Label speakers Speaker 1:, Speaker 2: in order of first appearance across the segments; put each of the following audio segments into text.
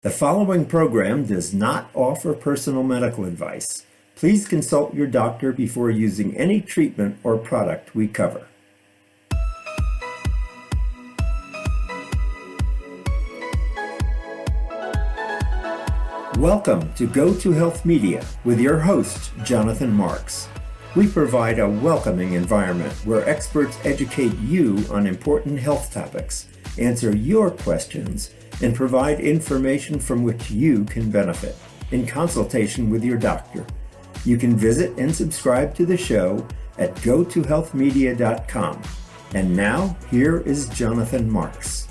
Speaker 1: The following program does not offer personal medical advice. Please consult your doctor before using any treatment or product we cover. Welcome to Go to Health Media with your host, Jonathan Marks. We provide a welcoming environment where experts educate you on important health topics, answer your questions, and provide information from which you can benefit in consultation with your doctor. You can visit and subscribe to the show at gotohealthmedia.com. And now, here is Jonathan Marks.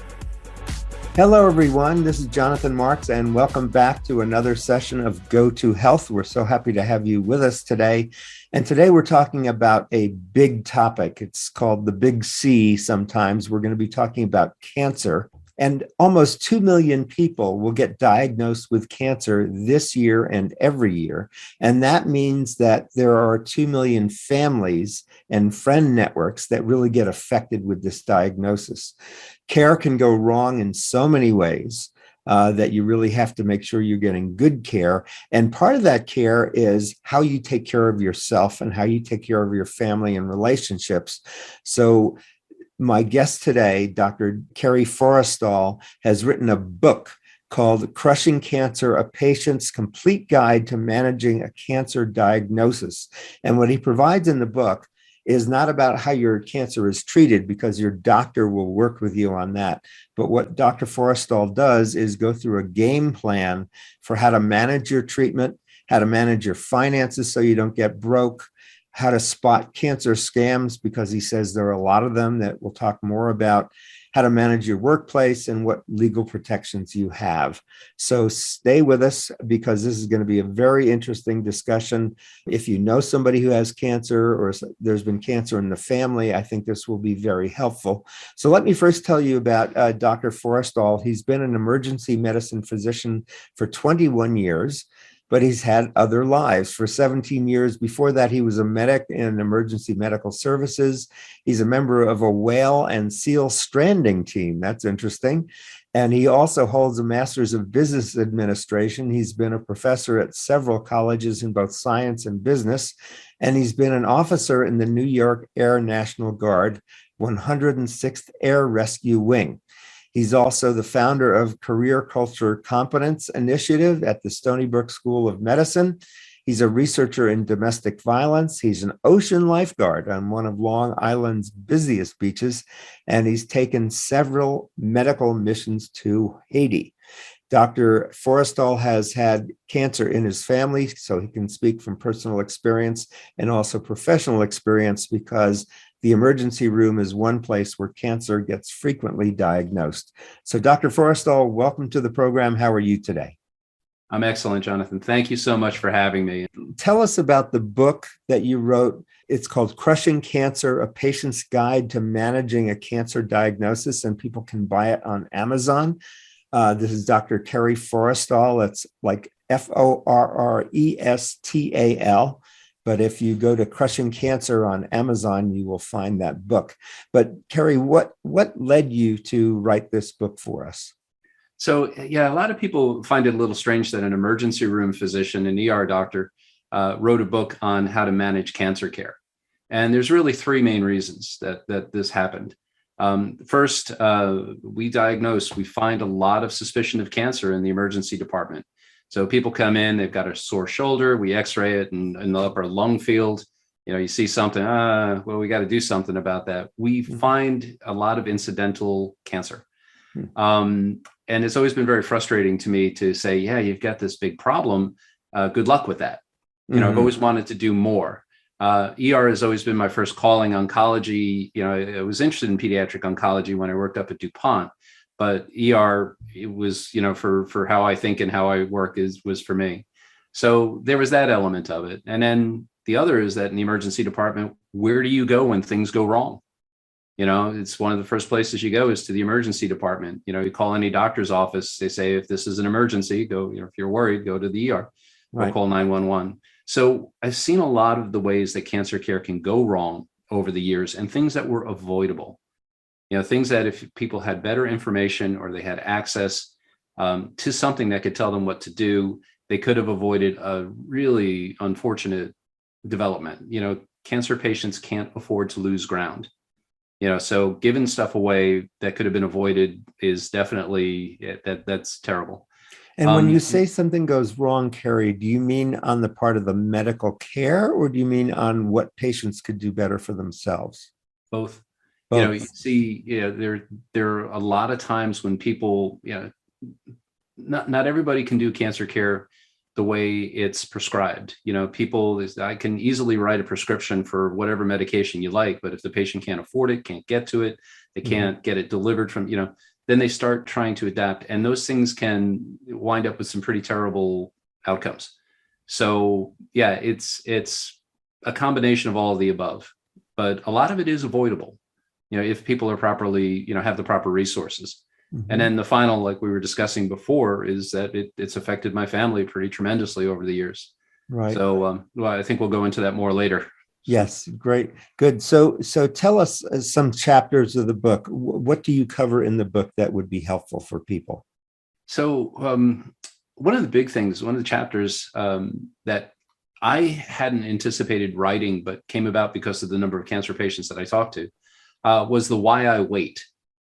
Speaker 1: Hello, everyone. This is Jonathan Marks, and welcome back to another session of Go to Health. We're so happy to have you with us today. And today we're talking about a big topic. It's called the Big C sometimes. We're going to be talking about cancer. And almost 2 million people will get diagnosed with cancer this year and every year. And that means that there are 2 million families and friend networks that really get affected with this diagnosis. Care can go wrong in so many ways that you really have to make sure you're getting good care. And part of that care is how you take care of yourself and how you take care of your family and relationships. So my guest today, Dr. Kerry Forrestal, has written a book called Crushing Cancer, A Patient's Complete Guide to Managing a Cancer Diagnosis. And what he provides in the book is not about how your cancer is treated, because your doctor will work with you on that. But what Dr. Forrestal does is go through a game plan for how to manage your treatment, how to manage your finances so you don't get broke, how to spot cancer scams, because he says there are a lot of them that we'll talk more about, how to manage your workplace, and what legal protections you have. So stay with us, because this is going to be a very interesting discussion. If you know somebody who has cancer or there's been cancer in the family, I think this will be very helpful. So let me first tell you about Dr. Forrestal. He's been an emergency medicine physician for 21 years. But he's had other lives. For 17 years before that, he was a medic in emergency medical services. He's a member of a whale and seal stranding team. That's interesting. And he also holds a master's of business administration. He's been a professor at several colleges in both science and business. And he's been an officer in the New York Air National Guard, 106th Air Rescue Wing. He's also the founder of Career Culture Competence Initiative at the Stony Brook School of Medicine. He's a researcher in domestic violence. He's an ocean lifeguard on one of Long Island's busiest beaches, and he's taken several medical missions to Haiti. Dr. Forrestal has had cancer in his family, so he can speak from personal experience and also professional experience, because the emergency room is one place where cancer gets frequently diagnosed. So, Dr. Forrestal, welcome to the program. How are you today?
Speaker 2: I'm excellent, Jonathan. Thank you so much for having me.
Speaker 1: Tell us about the book that you wrote. It's called Crushing Cancer, A Patient's Guide to Managing a Cancer Diagnosis, and people can buy it on Amazon. This is Dr. Kerry Forrestal. It's like Forrestal. But if you go to Crushing Cancer on Amazon, you will find that book. But Kerry, what led you to write this book for us?
Speaker 2: So, yeah, a lot of people find it a little strange that an emergency room physician, an ER doctor, wrote a book on how to manage cancer care. And there's really three main reasons that this happened. First, we find a lot of suspicion of cancer in the emergency department. So people come in, they've got a sore shoulder, we x-ray it in the upper lung field. You see something, well, we got to do something about that. We find a lot of incidental cancer. And it's always been very frustrating to me to say, yeah, you've got this big problem. Good luck with that. I've always wanted to do more. ER has always been my first calling. Oncology, I was interested in pediatric oncology when I worked up at DuPont. But ER, it was, for how I think and how I work was for me. So there was that element of it. And then the other is that in the emergency department, where do you go when things go wrong? It's one of the first places you go is to the emergency department. You call any doctor's office, they say, if this is an emergency, go, if you're worried, go to the ER or call 911. So I've seen a lot of the ways that cancer care can go wrong over the years and things that were avoidable. Things that if people had better information or they had access, to something that could tell them what to do. They could have avoided a really unfortunate development. Cancer patients can't afford to lose ground. So giving stuff away that could have been avoided is definitely that's terrible.
Speaker 1: And when you say something goes wrong, Kerry, do you mean on the part of the medical care, or do you mean on what patients could do better for themselves?
Speaker 2: Both.
Speaker 1: Both.
Speaker 2: You see, there are a lot of times when people, not everybody can do cancer care the way it's prescribed. I can easily write a prescription for whatever medication you like, but if the patient can't afford it, can't get to it, they can't get it delivered from, then they start trying to adapt, and those things can wind up with some pretty terrible outcomes. So yeah, it's a combination of all of the above, but a lot of it is avoidable, if people are properly, have the proper resources. And then the final, like we were discussing before, is that it's affected my family pretty tremendously over the years.
Speaker 1: Right.
Speaker 2: So I think we'll go into that more later.
Speaker 1: Yes, great, good. So tell us some chapters of the book. What do you cover in the book that would be helpful for people?
Speaker 2: So one of the chapters that I hadn't anticipated writing, but came about because of the number of cancer patients that I talked to, was the why I wait.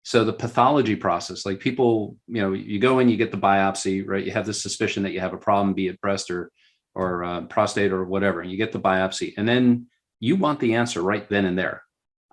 Speaker 2: So the pathology process, like people, you go in, you get the biopsy, right? You have this suspicion that you have a problem, be it breast or prostate or whatever, and you get the biopsy, and then you want the answer right then and there.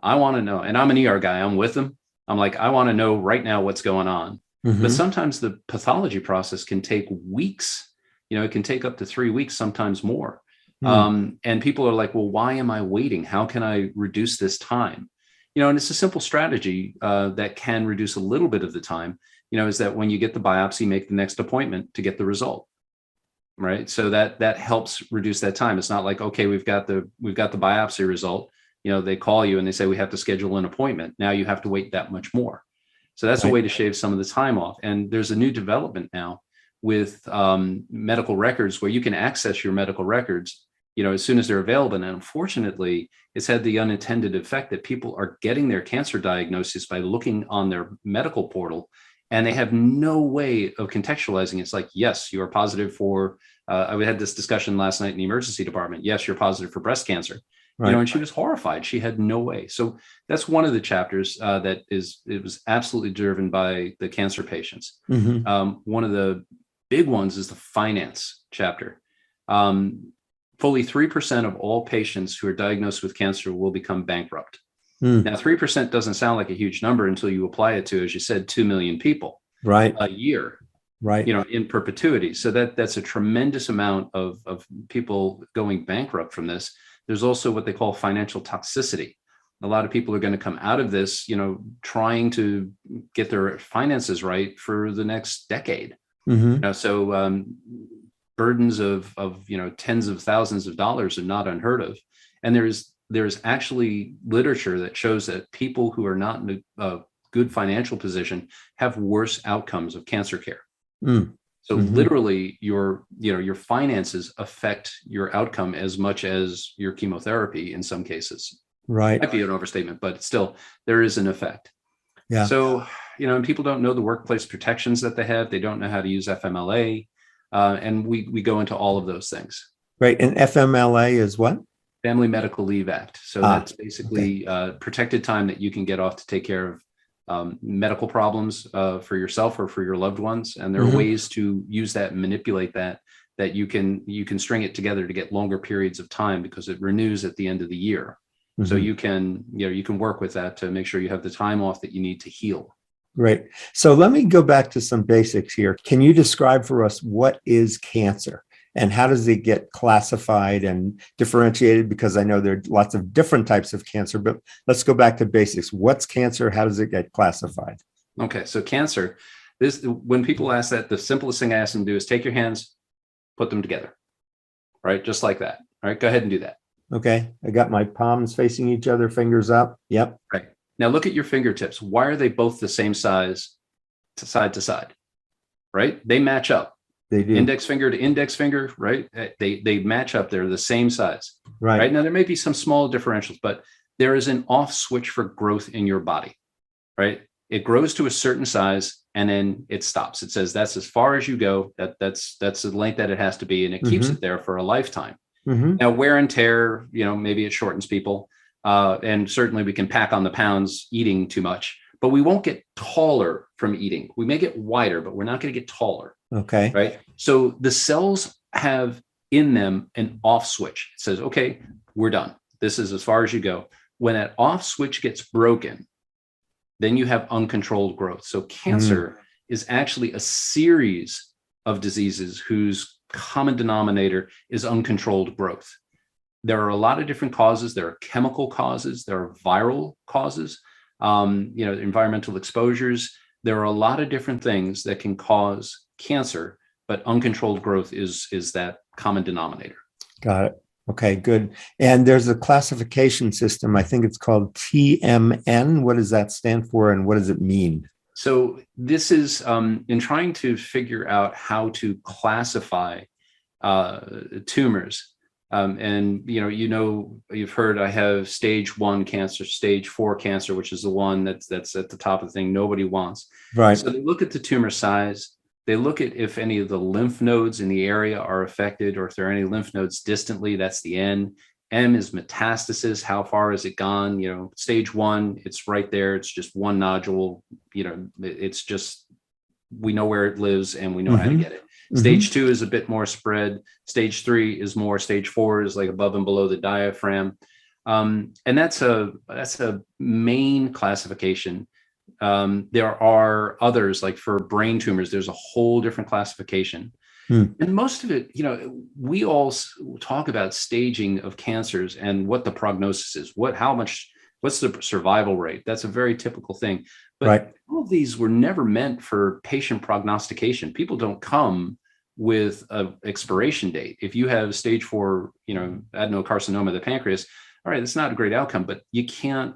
Speaker 2: I want to know, and I'm an ER guy, I'm with them. I'm like, I want to know right now what's going on. But sometimes the pathology process can take weeks. It can take up to 3 weeks, sometimes more. And people are like, well, why am I waiting? How can I reduce this time? And it's a simple strategy that can reduce a little bit of the time, is that when you get the biopsy, make the next appointment to get the result. Right. So that helps reduce that time. It's not like, okay, we've got the biopsy result. They call you and they say, we have to schedule an appointment. Now you have to wait that much more. So that's a way to shave some of the time off. And there's a new development now with medical records where you can access your medical records, as soon as they're available. And unfortunately, it's had the unintended effect that people are getting their cancer diagnosis by looking on their medical portal, and they have no way of contextualizing. It's like, yes, you are positive for, I had this discussion last night in the emergency department. Yes, you're positive for breast cancer. Right. And she was horrified. She had no way. So that's one of the chapters it was absolutely driven by the cancer patients. One of the big ones is the finance chapter. Fully 3% of all patients who are diagnosed with cancer will become bankrupt. Now, 3% doesn't sound like a huge number until you apply it to, as you said, 2 million people a year, right? In perpetuity. So that's a tremendous amount of people going bankrupt from this. There's also what they call financial toxicity. A lot of people are going to come out of this, trying to get their finances right for the next decade. Burdens of tens of thousands of dollars are not unheard of. And there's actually literature that shows that people who are not in a good financial position have worse outcomes of cancer care. So literally your finances affect your outcome as much as your chemotherapy in some cases. Right. Might be an overstatement, but still there is an effect. Yeah. So, and people don't know the workplace protections that they have. They don't know how to use FMLA. And we go into all of those things. Right. And FMLA is what? Family Medical Leave Act. So that's basically protected time that you can get off to take care of medical problems for yourself or for your loved ones. And there are ways to use that and manipulate that you can string it together to get longer periods of time because it renews at the end of the year. So you can work with that to make sure you have the time off that you need to heal. Great. So let me go back to some basics here. Can you describe for us what is cancer and how does it get classified and differentiated? Because I know there are lots of different types of cancer, but let's go back to basics. What's cancer? How does it get classified? Okay. So cancer, when people ask that, the simplest thing I ask them to do is take your hands, put them together, right? Just like that. All right. Go ahead and do that. Okay. I got my palms facing each other, fingers up. Yep. Right. Now look at your fingertips. Why are they both the same size to side, right? They match up. They do. Index finger to index finger, right? They match up. They're the same size, right? Now there may be some small differentials, but there is an off switch for growth in your body, right? it grows to a certain size and then it stops. It says that's as far as you go. That's the length that it has to be, and it keeps it there for a lifetime. Now, wear and tear, maybe it shortens people, and certainly we can pack on the pounds eating too much, but we won't get taller from eating. We may get wider, but we're not going to get taller.
Speaker 1: Okay.
Speaker 2: Right. So the cells have in them an off switch. It says, okay, we're done. This is as far as you go. When that off switch gets broken, then you have uncontrolled growth. So cancer is actually a series of diseases whose common denominator is uncontrolled growth. There are a lot of different causes. There are chemical causes. There are viral causes, environmental exposures. There are a lot of different things that can cause cancer, but uncontrolled growth is that common denominator.
Speaker 1: Got it. Okay, good. And there's a classification system. I think it's called TMN. What does that stand for, and what does it mean?
Speaker 2: So this is in trying to figure out how to classify tumors. And you've heard I have stage 1 cancer, stage 4 cancer, which is the one that's at the top of the thing nobody wants.
Speaker 1: Right.
Speaker 2: So they look at the tumor size. They look at if any of the lymph nodes in the area are affected, or if there are any lymph nodes distantly. That's the N. M is metastasis. How far has it gone? Stage 1, it's right there. It's just one nodule. It's just, we know where it lives and we know how to get it. Stage 2 is a bit more spread. Stage 3 is more. Stage 4 is like above and below the diaphragm. And that's a main classification. There are others, like for brain tumors, there's a whole different classification. And most of it, we all talk about staging of cancers and what the prognosis is, what's the survival rate. That's a very typical thing. But all of these were never meant for patient prognostication. People don't come with an expiration date. If you have stage 4, adenocarcinoma of the pancreas, all right, that's not a great outcome, but you can't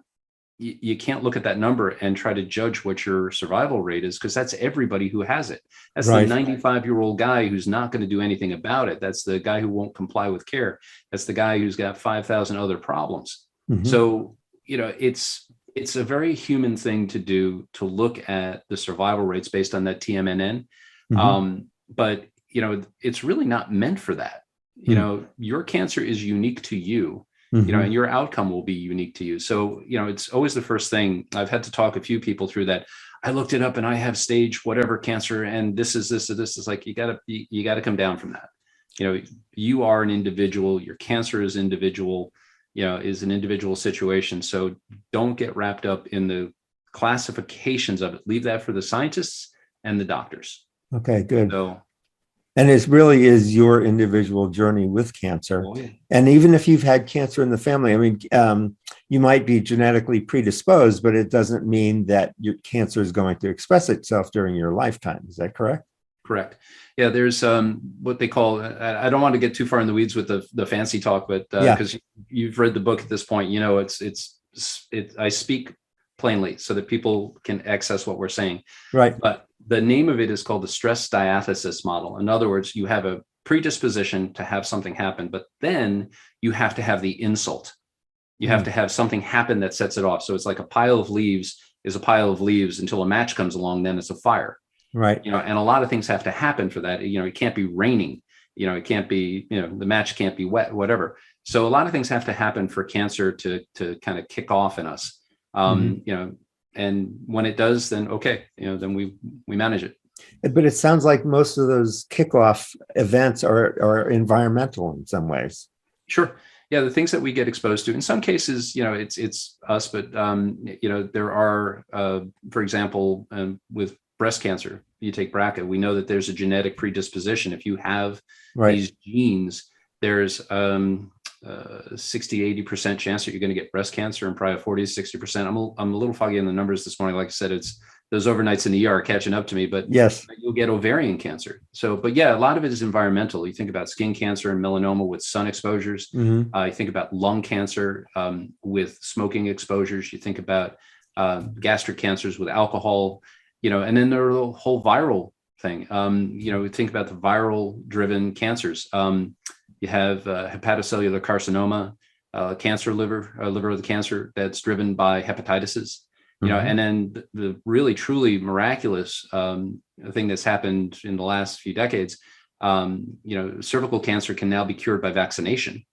Speaker 2: look at that number and try to judge what your survival rate is, because that's everybody who has it. That's the 95-year-old guy who's not going to do anything about it. That's the guy who won't comply with care. That's the guy who's got 5,000 other problems. So, it's a very human thing to do, to look at the survival rates based on that TMNN. But, it's really not meant for that. Your cancer is unique to you. And your outcome will be unique to you. So, it's always the first thing. I've had to talk a few people through that. I looked it up and I have stage whatever cancer, and this is like, you gotta come down from that. You are an individual, your cancer is individual, is an individual situation. So don't get wrapped up in the classifications of it. Leave that for the scientists and the doctors.
Speaker 1: Okay, good.
Speaker 2: So,
Speaker 1: and it really is your individual journey with cancer.
Speaker 2: Oh, yeah.
Speaker 1: And even if you've had cancer in the family, you might be genetically predisposed, but it doesn't mean that your cancer is going to express itself during your lifetime. Is that correct?
Speaker 2: Correct. Yeah, there's what they call, I don't want to get too far in the weeds with the fancy talk, but because you've read the book at this point, I speak plainly so that people can access what we're saying.
Speaker 1: Right.
Speaker 2: But the name of it is called the stress diathesis model. In other words, you have a predisposition to have something happen, but then you have to have the insult. You have to have something happen that sets it off. So it's like a pile of leaves is a pile of leaves until a match comes along, then it's a fire.
Speaker 1: Right.
Speaker 2: And a lot of things have to happen for that. It can't be raining. It can't be, the match can't be wet, whatever. So a lot of things have to happen for cancer to kind of kick off in us. And when it does, then okay, then we manage it.
Speaker 1: But it sounds like most of those kickoff events are environmental in some ways.
Speaker 2: Sure. Yeah, the things that we get exposed to. In some cases, it's us, but there are, for example, with breast cancer, you take BRCA. We know that there's a genetic predisposition. If you have these genes, there's 60-80% chance that you're going to get breast cancer, and probably 40-60%. I'm a little foggy on the numbers this morning. Like I said, it's those overnights in the ER are catching up to me, but
Speaker 1: yes,
Speaker 2: you'll get ovarian cancer. So, but yeah, a lot of it is environmental. You think about skin cancer and melanoma with sun exposures. You think about lung cancer with smoking exposures. You think about gastric cancers with alcohol, and then there are the whole viral thing. Think about the viral driven cancers. You have hepatocellular carcinoma, cancer liver of the cancer that's driven by hepatitis. And then the really, truly miraculous thing that's happened in the last few decades, cervical cancer can now be cured by vaccination,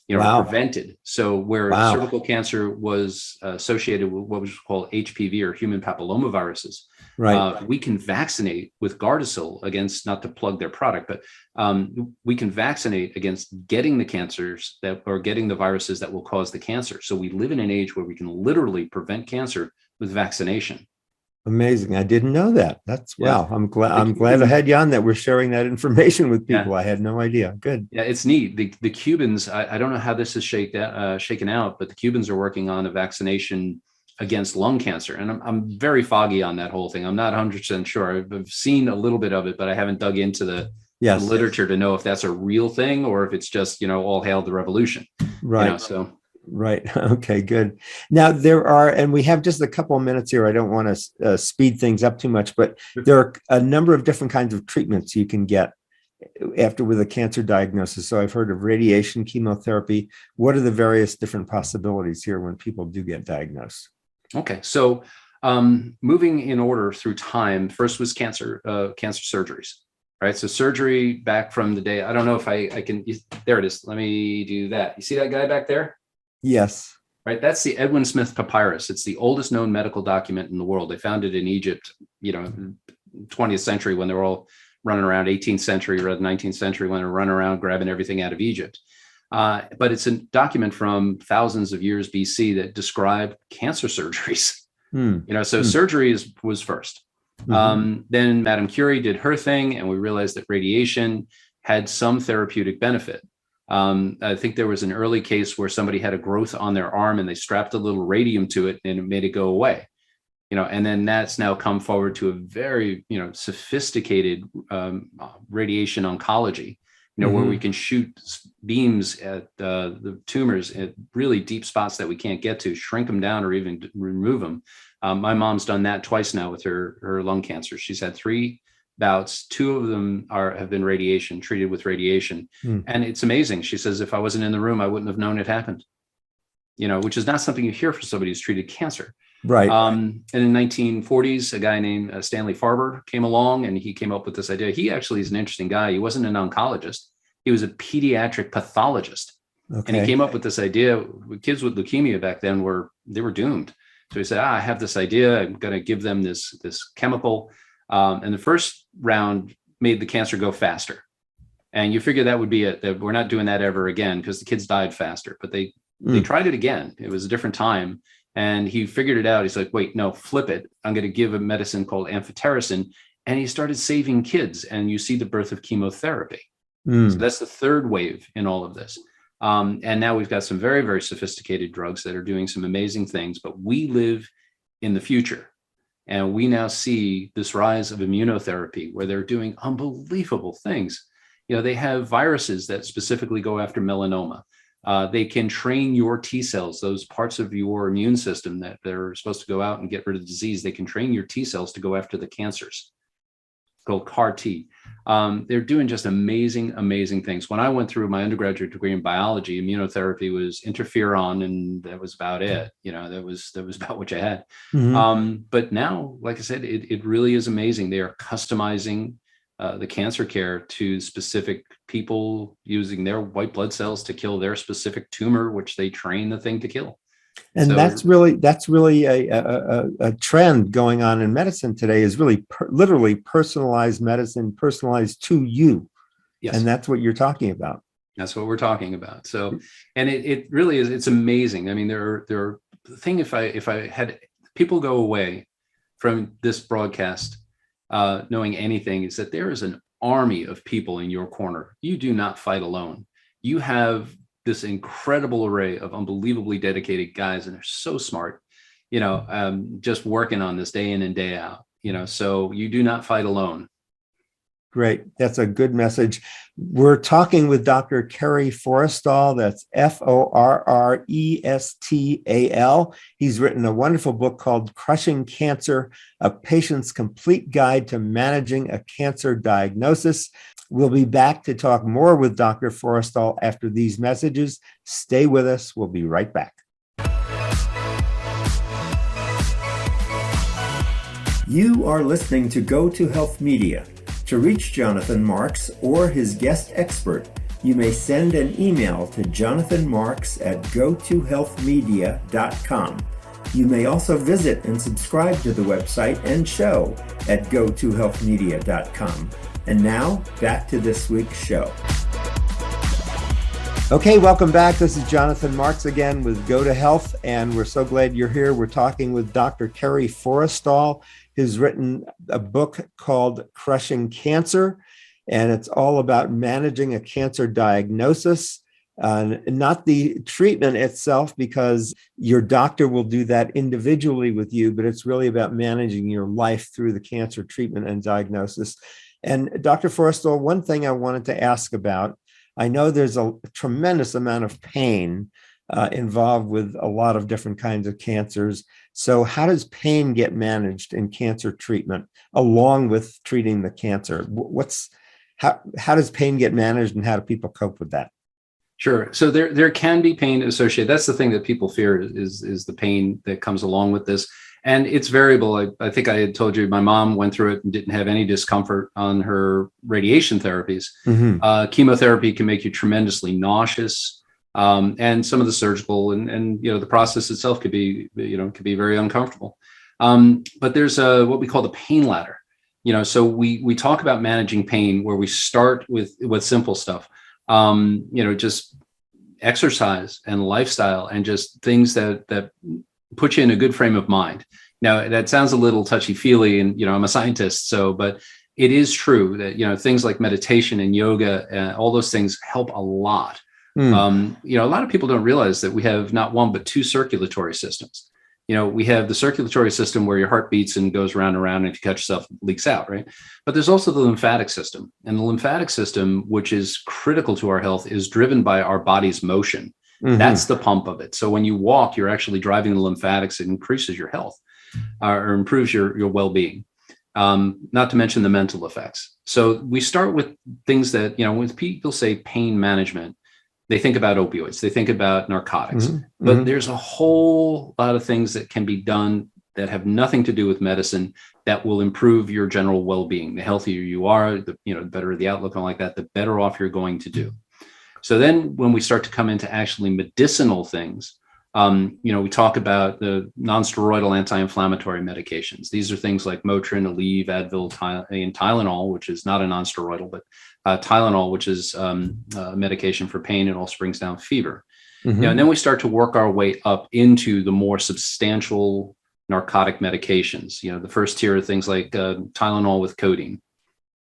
Speaker 3: Wow.
Speaker 2: prevented. So where cervical cancer was associated with what was called HPV or human papillomaviruses, we can vaccinate with Gardasil against, not to plug their product, but we can vaccinate against getting the cancers or getting the viruses that will cause the cancer. So we live in an age where we can literally prevent cancer with vaccination.
Speaker 3: Amazing. I didn't know that. Wow. I'm glad I had you on that. We're sharing that information with people. I had no idea. Good.
Speaker 2: Yeah, it's neat. The Cubans, I don't know how this is shaken out, but the Cubans are working on a vaccination against lung cancer. And I'm very foggy on that whole thing. I'm not 100% sure. I've seen a little bit of it, but I haven't dug into the literature to know if that's a real thing or if it's just, all hail the revolution.
Speaker 3: Right. Right. Okay, good. Now and we have just a couple of minutes here. I don't want to speed things up too much, but there are a number of different kinds of treatments you can get with a cancer diagnosis. So I've heard of radiation, chemotherapy. What are the various different possibilities here when people do get diagnosed?
Speaker 2: Okay. So moving in order through time, first was cancer surgeries. Right. So surgery back from the day, I don't know if I can, there it is. Let me do that. You see that guy back there?
Speaker 3: Yes.
Speaker 2: Right. That's the Edwin Smith Papyrus. It's the oldest known medical document in the world. They found it in Egypt, 20th century when they were all running around, 18th century or 19th century when they were running around grabbing everything out of Egypt. But it's a document from thousands of years BC that described cancer surgeries. Surgery was first. Then Madame Curie did her thing, and we realized that radiation had some therapeutic benefit. I think there was an early case where somebody had a growth on their arm and they strapped a little radium to it and it made it go away. And then that's now come forward to a very, sophisticated radiation oncology, where we can shoot beams at the tumors at really deep spots that we can't get to, shrink them down or even remove them. My mom's done that twice now with her lung cancer. She's had 3 bouts. 2 of them have been treated with radiation. And it's amazing. She says, if I wasn't in the room, I wouldn't have known it happened, which is not something you hear for somebody who's treated cancer.
Speaker 3: Right.
Speaker 2: And in the 1940s, a guy named Stanley Farber came along and he came up with this idea. He actually is an interesting guy. He wasn't an oncologist. He was a pediatric pathologist. Okay. And he came up with this idea. Kids with leukemia back then were doomed. So he said, I have this idea. I'm going to give them this chemical. And the first round made the cancer go faster. And you figure that would be it, that we're not doing that ever again because the kids died faster. But they tried it again. It was a different time. And he figured it out. He's like, wait, no, flip it. I'm going to give a medicine called amphotericin. And he started saving kids. And you see the birth of chemotherapy. So that's the third wave in all of this. And now we've got some very, very sophisticated drugs that are doing some amazing things. But we live in the future. And we now see this rise of immunotherapy where they're doing unbelievable things. They have viruses that specifically go after melanoma. They can train your T cells, those parts of your immune system that they're supposed to go out and get rid of the disease. They can train your T cells to go after the cancers, called CAR T. They're doing just amazing, amazing things. When I went through my undergraduate degree in biology, immunotherapy was interferon, and that was about it. That was about what you had. But now, like I said, it really is amazing. They are customizing the cancer care to specific people using their white blood cells to kill their specific tumor, which they train the thing to kill.
Speaker 3: And that's really a trend going on in medicine today, is really literally personalized medicine, personalized to you. Yes. And that's what you're talking about.
Speaker 2: That's what we're talking about. So, and it really is, it's amazing. I mean, there are the thing, if I had people go away from this broadcast knowing anything, is that there is an army of people in your corner. You do not fight alone. You have this incredible array of unbelievably dedicated guys, and they're so smart, just working on this day in and day out, so you do not fight alone.
Speaker 3: Great. That's a good message. We're talking with Dr. Kerry Forrestal. That's Forrestal. He's written a wonderful book called Crushing Cancer, A Patient's Complete Guide to Managing a Cancer Diagnosis. We'll be back to talk more with Dr. Forrestal after these messages. Stay with us. We'll be right back.
Speaker 1: You are listening to Go to Health Media. To reach Jonathan Marks or his guest expert, you may send an email to jonathanmarks@gotohealthmedia.com. You may also visit and subscribe to the website and show at gotohealthmedia.com. And now, back to this week's show.
Speaker 3: Okay, welcome back. This is Jonathan Marks again with Go to Health, and we're so glad you're here. We're talking with Dr. Kerry Forrestal, who's written a book called Crushing Cancer, and it's all about managing a cancer diagnosis, not the treatment itself, because your doctor will do that individually with you, but it's really about managing your life through the cancer treatment and diagnosis. And Dr. Forrestal, one thing I wanted to ask about, I know there's a tremendous amount of pain involved with a lot of different kinds of cancers. So how does pain get managed in cancer treatment along with treating the cancer? How does pain get managed, and how do people cope with that?
Speaker 2: Sure. So there can be pain associated. That's the thing that people fear is the pain that comes along with this. And it's variable. I think I had told you my mom went through it and didn't have any discomfort on her radiation therapies. Mm-hmm. Chemotherapy can make you tremendously nauseous. And some of the surgical and the process itself could be very uncomfortable. But there's what we call the pain ladder. So we talk about managing pain where we start with simple stuff. Just exercise and lifestyle and just things that put you in a good frame of mind. Now that sounds a little touchy-feely, and I'm a scientist, but it is true that things like meditation and yoga, all those things help a lot. A lot of people don't realize that we have not one but two circulatory systems. We have the circulatory system where your heart beats and goes round and round, and if you cut yourself, it leaks out, right? But there's also the lymphatic system. And the lymphatic system, which is critical to our health, is driven by our body's motion. Mm-hmm. That's the pump of it. So when you walk, you're actually driving the lymphatics. It increases your health or improves your well-being, not to mention the mental effects. So we start with things that, when people say pain management, they think about opioids, they think about narcotics, mm-hmm. but there's a whole lot of things that can be done that have nothing to do with medicine that will improve your general well-being. The healthier you are, the better the outlook and like that, the better off you're going to do. So then when we start to come into actually medicinal things, we talk about the non-steroidal anti-inflammatory medications. These are things like Motrin, Aleve, Advil, and Tylenol, which is not a non-steroidal, but Tylenol, which is medication for pain. It also brings down fever. Mm-hmm. And then we start to work our way up into the more substantial narcotic medications. The first tier are things like Tylenol with codeine,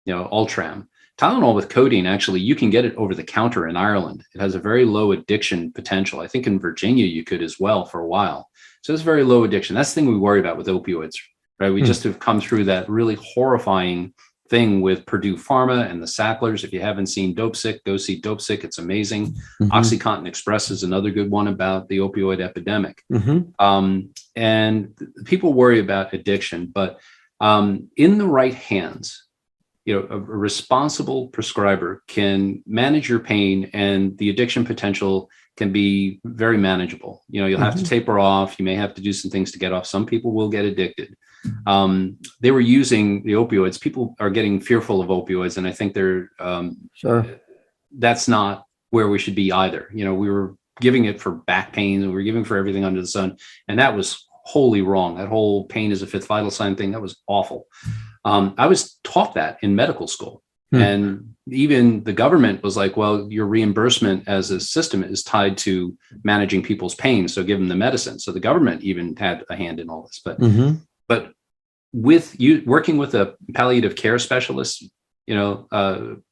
Speaker 2: Ultram. Tylenol with codeine, actually, you can get it over the counter in Ireland. It has a very low addiction potential. I think in Virginia, you could as well for a while. So it's very low addiction. That's the thing we worry about with opioids, right? We just have come through that really horrifying thing with Purdue Pharma and the Sacklers. If you haven't seen Dope Sick, go see Dope Sick. It's amazing. Mm-hmm. OxyContin Express is another good one about the opioid epidemic. Mm-hmm. And people worry about addiction, but in the right hands, a responsible prescriber can manage your pain, and the addiction potential can be very manageable. You'll have to taper off. You may have to do some things to get off. Some people will get addicted. They were using the opioids. People are getting fearful of opioids, and I think they're sure. That's not where we should be either. We were giving it for back pain, and we were giving for everything under the sun, and that was wholly wrong. That whole pain is a fifth vital sign thing, that was awful. I was taught that in medical school. And even the government was like, well, your reimbursement as a system is tied to managing people's pain, so give them the medicine. So the government even had a hand in all this. But with you working with a palliative care specialist, you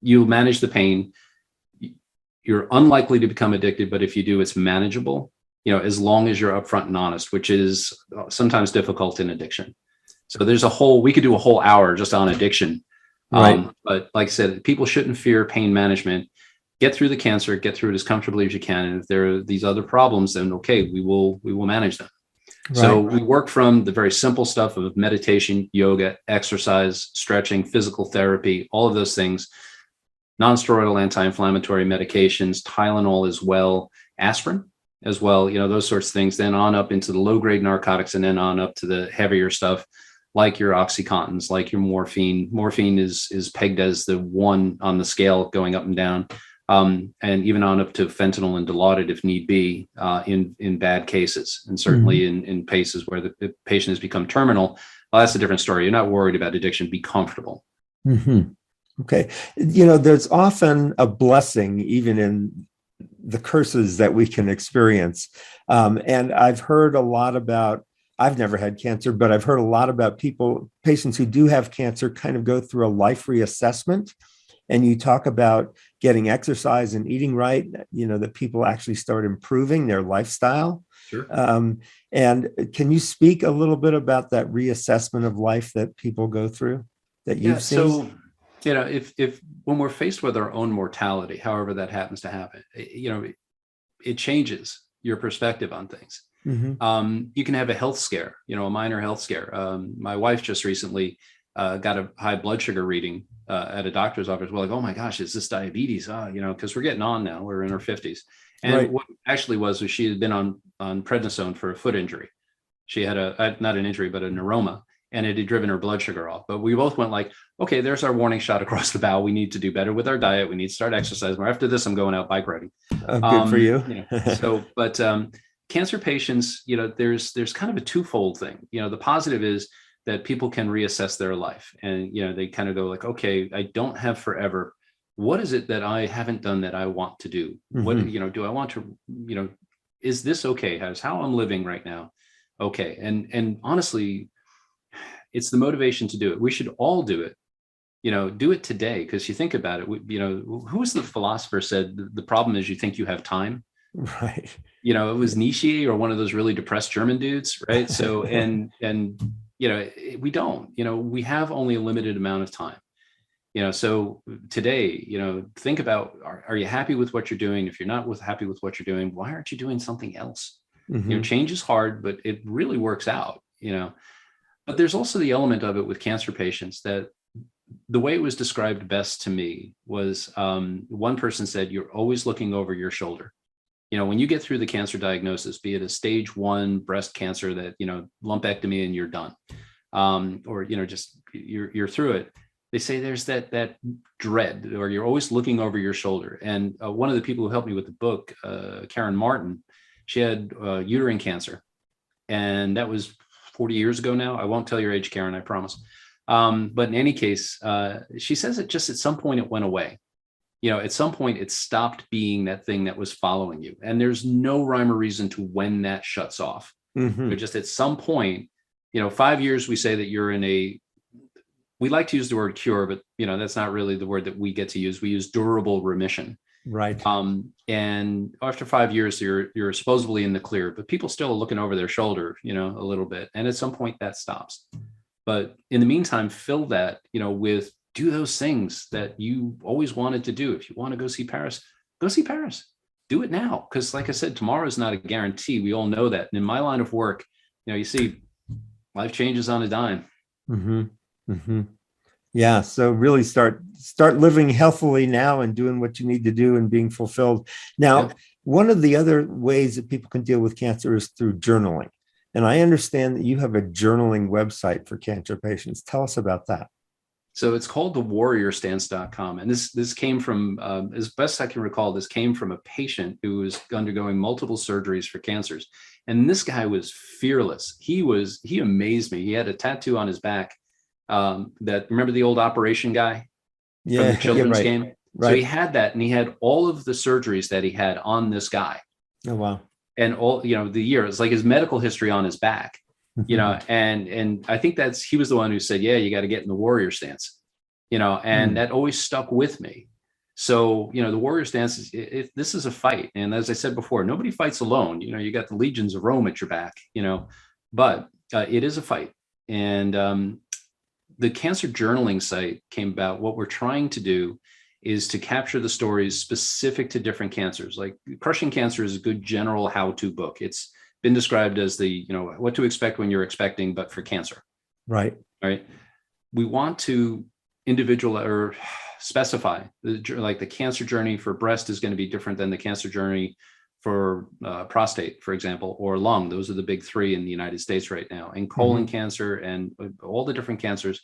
Speaker 2: manage the pain. You're unlikely to become addicted, but if you do, it's manageable, as long as you're upfront and honest, which is sometimes difficult in addiction. So we could do a whole hour just on addiction. Right. But like I said, people shouldn't fear pain management. Get through the cancer, get through it as comfortably as you can. And if there are these other problems, then okay, we will manage them. Right. So we work from the very simple stuff of meditation, yoga, exercise, stretching, physical therapy, all of those things, non-steroidal anti-inflammatory medications, Tylenol as well, aspirin as well, those sorts of things, then on up into the low-grade narcotics, and then on up to the heavier stuff. like your OxyContins, like your morphine. Morphine is pegged as the one on the scale going up and down, and even on up to fentanyl and Dilaudid if need be, in bad cases, and certainly in cases where the patient has become terminal. Well, that's a different story. You're not worried about addiction. Be comfortable.
Speaker 3: Okay. You know, there's often a blessing even in the curses that we can experience. And I've heard a lot about, I've never had cancer, but I've heard a lot about patients who do have cancer kind of go through a life reassessment. And you talk about getting exercise and eating right, you know, that people actually start improving their lifestyle.
Speaker 2: Sure.
Speaker 3: And can you speak a little bit about that reassessment of life that people go through that you've seen?
Speaker 2: So, you know, if when we're faced with our own mortality, however that happens to happen, you know, it changes your perspective on things. You can have a health scare, you know, a minor health scare. My wife just recently got a high blood sugar reading at a doctor's office. We're like, oh my gosh, is this diabetes? You know, because we're getting on now. We're in our 50s. And what actually was she had been on prednisone for a foot injury. She had not an injury, but a neuroma, and it had driven her blood sugar off. But we both went like, okay, there's our warning shot across the bow. We need to do better with our diet. We need to start exercising more. After this, I'm going out bike riding.
Speaker 3: Good for you.
Speaker 2: You know, but cancer patients, you know, there's kind of a twofold thing. You know, the positive is that people can reassess their life, and, you know, they kind of go like, okay, I don't have forever. What is it that I haven't done that I want to do? What, you know, do I want to, you know, is this okay? How I'm living right now? Okay. And honestly, it's the motivation to do it. We should all do it, you know, do it today. Because you think about it, you know, who was the philosopher said the problem is you think you have time?
Speaker 3: Right.
Speaker 2: You know, it was Nietzsche or one of those really depressed German dudes. Right. So, and, you know, we don't, you know, we have only a limited amount of time. You know, so today, you know, think about, are you happy with what you're doing? If you're not happy with what you're doing, why aren't you doing something else? You know, change is hard, but it really works out, you know. But there's also the element of it with cancer patients that the way it was described best to me was one person said, you're always looking over your shoulder. You know, when you get through the cancer diagnosis, be it a stage 1 breast cancer that, you know, lumpectomy and you're done, or, you know, just you're through it. They say there's that dread, or you're always looking over your shoulder. And one of the people who helped me with the book, Karen Martin, she had uterine cancer, and that was 40 years ago now. I won't tell your age, Karen, I promise. But in any case, she says it just at some point it went away. You know, at some point it stopped being that thing that was following you. And there's no rhyme or reason to when that shuts off. But just at some point, you know, 5 years, we say that you're in we like to use the word cure, but, you know, that's not really the word that we get to use. We use durable remission.
Speaker 3: Right.
Speaker 2: And after 5 years, you're supposedly in the clear, but people still are looking over their shoulder, you know, a little bit. And at some point that stops. But in the meantime, fill that, you know, with do those things that you always wanted to do. If you want to go see Paris, go see Paris. Do it now. Because like I said, tomorrow is not a guarantee. We all know that. And in my line of work, you know, you see life changes on a dime.
Speaker 3: Yeah. So really start living healthily now and doing what you need to do and being fulfilled. Now, one of the other ways that people can deal with cancer is through journaling. And I understand that you have a journaling website for cancer patients. Tell us about that.
Speaker 2: So it's called thewarriorstance.com. And this came from, as best I can recall, this came from a patient who was undergoing multiple surgeries for cancers. And this guy was fearless. He amazed me. He had a tattoo on his back that, remember the old operation guy from the children's game? Right. So he had that, and he had all of the surgeries that he had on this guy.
Speaker 3: Oh, wow.
Speaker 2: And all, you know, the year, it's like his medical history on his back, you know, and I think he was the one who said, yeah, you got to get in the warrior stance, you know, and that always stuck with me. So, you know, the warrior stance this is a fight. And as I said before, nobody fights alone. You know, you got the legions of Rome at your back, you know, but it is a fight. And the cancer journaling site came about. What we're trying to do is to capture the stories specific to different cancers. Like Crushing Cancer is a good general how-to book. It's been described as the, you know, what to expect when you're expecting, but for cancer.
Speaker 3: Right.
Speaker 2: Right. We want to individual or specify like the cancer journey for breast is going to be different than the cancer journey for prostate, for example, or lung. Those are the big three in the United States right now, and colon cancer and all the different cancers,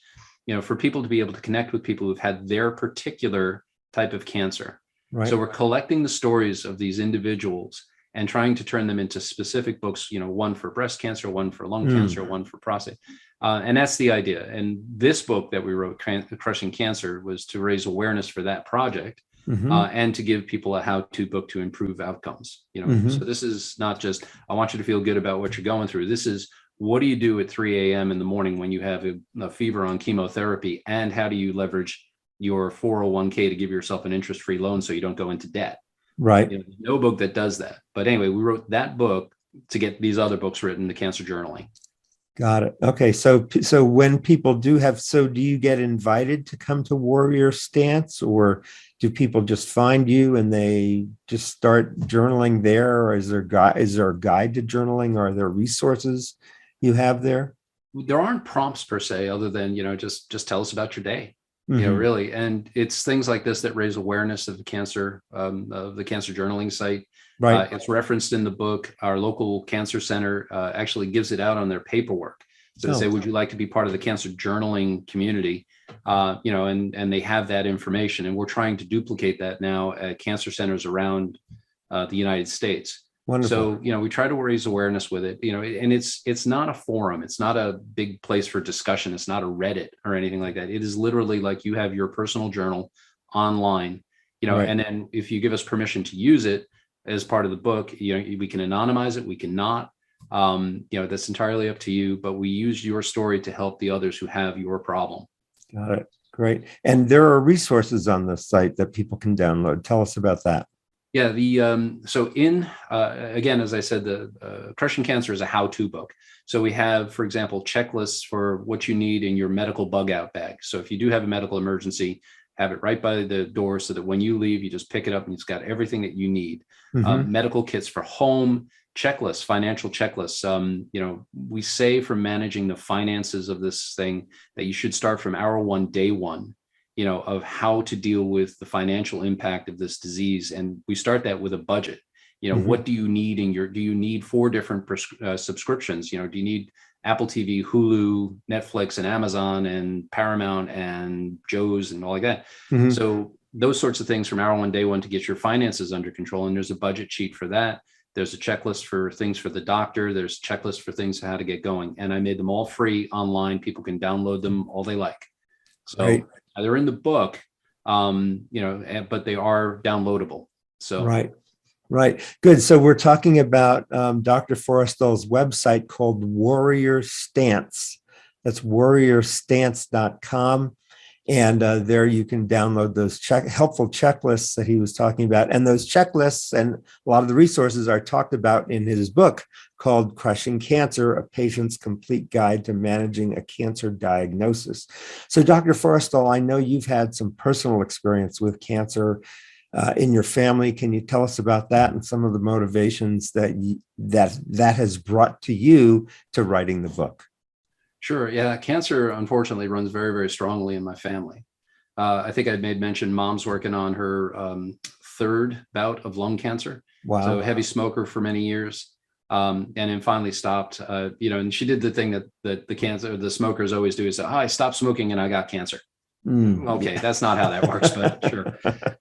Speaker 2: for people to be able to connect with people who've had their particular type of cancer.
Speaker 3: Right.
Speaker 2: So we're collecting the stories of these individuals and trying to turn them into specific books, one for breast cancer, one for lung cancer, one for prostate. And that's the idea. And this book that we wrote, Crushing Cancer, was to raise awareness for that project. And to give people a how-to book to improve outcomes. So this is not just, I want you to feel good about what you're going through. This is, what do you do at 3 a.m. in the morning when you have a fever on chemotherapy, and how do you leverage your 401k to give yourself an interest-free loan so you don't go into debt?
Speaker 3: Right.
Speaker 2: No book that does that. But anyway, we wrote that book to get these other books written, the cancer journaling.
Speaker 3: Got it. Okay. So when people do you get invited to come to Warrior Stance, or do people just find you and they just start journaling there? Or is there a guide to journaling? Are there resources you have there?
Speaker 2: There aren't prompts per se, other than, just tell us about your day, really. And it's things like this that raise awareness of the cancer journaling site.
Speaker 3: Right.
Speaker 2: It's referenced in the book. Our local cancer center actually gives it out on their paperwork. So they say, would you like to be part of the cancer journaling community? And they have that information. And we're trying to duplicate that now at cancer centers around the United States.
Speaker 3: Wonderful.
Speaker 2: So, we try to raise awareness with it, and it's not a forum. It's not a big place for discussion. It's not a Reddit or anything like that. It is literally like you have your personal journal online,
Speaker 3: Right.
Speaker 2: And then if you give us permission to use it as part of the book, we can anonymize it. We cannot, that's entirely up to you, but we use your story to help the others who have your problem.
Speaker 3: Got it. Great. And there are resources on the site that people can download. Tell us about that.
Speaker 2: Yeah, again, as I said, the Crushing Cancer is a how-to book. So we have, for example, checklists for what you need in your medical bug out bag. So if you do have a medical emergency, have it right by the door so that when you leave, you just pick it up and it's got everything that you need. Medical kits for home, checklists, financial checklists. We say for managing the finances of this thing that you should start from hour one, day one, of how to deal with the financial impact of this disease. And we start that with a budget. What do you need do you need 4 different subscriptions? Do you need Apple TV, Hulu, Netflix, and Amazon, and Paramount, and Joe's, and all like that? So those sorts of things from hour one, day one, to get your finances under control. And there's a budget sheet for that. There's a checklist for things for the doctor. There's checklists for things how to get going. And I made them all free online. People can download them all they like. So
Speaker 3: Right.
Speaker 2: They're in the book, but they are downloadable. So
Speaker 3: Right. Good. So we're talking about Dr. Forrestal's website called Warrior Stance. That's warriorstance.com. And there you can download those helpful checklists that he was talking about. And those checklists and a lot of the resources are talked about in his book called Crushing Cancer, A Patient's Complete Guide to Managing a Cancer Diagnosis. So Dr. Forrestal, I know you've had some personal experience with cancer in your family. Can you tell us about that and some of the motivations that has brought to you to writing the book?
Speaker 2: Sure. Yeah. Cancer, unfortunately, runs very, very strongly in my family. I think I made mention mom's working on her 3rd bout of lung cancer.
Speaker 3: Wow.
Speaker 2: So heavy smoker for many years. And then finally stopped, and she did the thing that the smokers always do, is say, I stopped smoking and I got cancer. Okay, that's not how that works, but sure.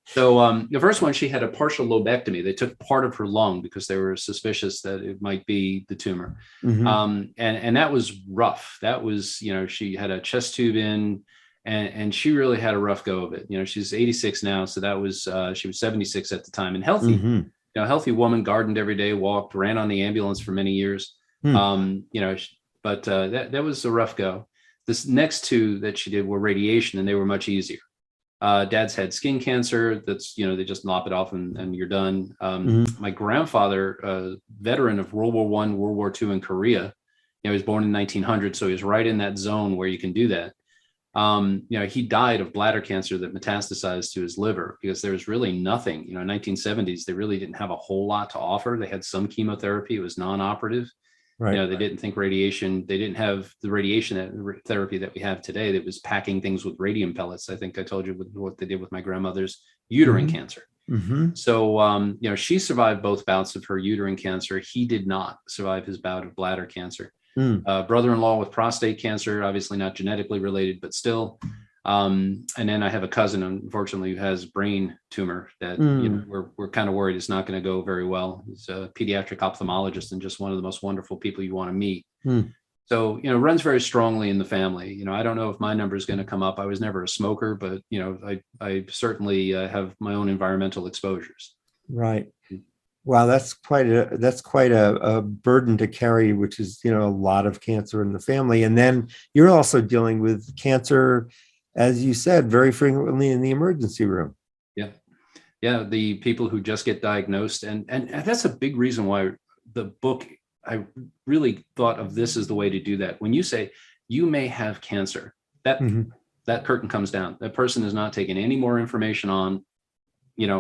Speaker 2: So the first one, she had a partial lobectomy. They took part of her lung because they were suspicious that it might be the tumor. And that was rough. That was, she had a chest tube in, and she really had a rough go of it. She's 86 now, so that was she was 76 at the time, and healthy. Healthy woman, gardened every day, walked, ran on the ambulance for many years. But that was a rough go. This next 2 that she did were radiation, and they were much easier. Dad's had skin cancer. That's, they just lop it off and you're done. My grandfather, veteran of World War I, World War II, and Korea, he was born in 1900. So he was right in that zone where you can do that. He died of bladder cancer that metastasized to his liver because there was really nothing, 1970s, they really didn't have a whole lot to offer. They had some chemotherapy. It was non-operative.
Speaker 3: Right.
Speaker 2: They didn't think radiation, they didn't have the radiation therapy that we have today that was packing things with radium pellets. I think I told you what they did with my grandmother's uterine cancer.
Speaker 3: Mm-hmm.
Speaker 2: So, she survived both bouts of her uterine cancer. He did not survive his bout of bladder cancer. Brother-in-law with prostate cancer, obviously not genetically related, but still. And then I have a cousin, unfortunately, who has brain tumor that we're kind of worried is not going to go very well. He's a pediatric ophthalmologist and just one of the most wonderful people you want to meet. So, runs very strongly in the family. I don't know if my number is going to come up. I was never a smoker, but, I certainly have my own environmental exposures.
Speaker 3: Right. Wow, that's quite a burden to carry, which is, a lot of cancer in the family. And then you're also dealing with cancer, as you said, very frequently in the emergency room.
Speaker 2: Yeah. Yeah. The people who just get diagnosed. And that's a big reason why the book, I really thought of this as the way to do that. When you say you may have cancer, that curtain comes down. That person is not taking any more information on,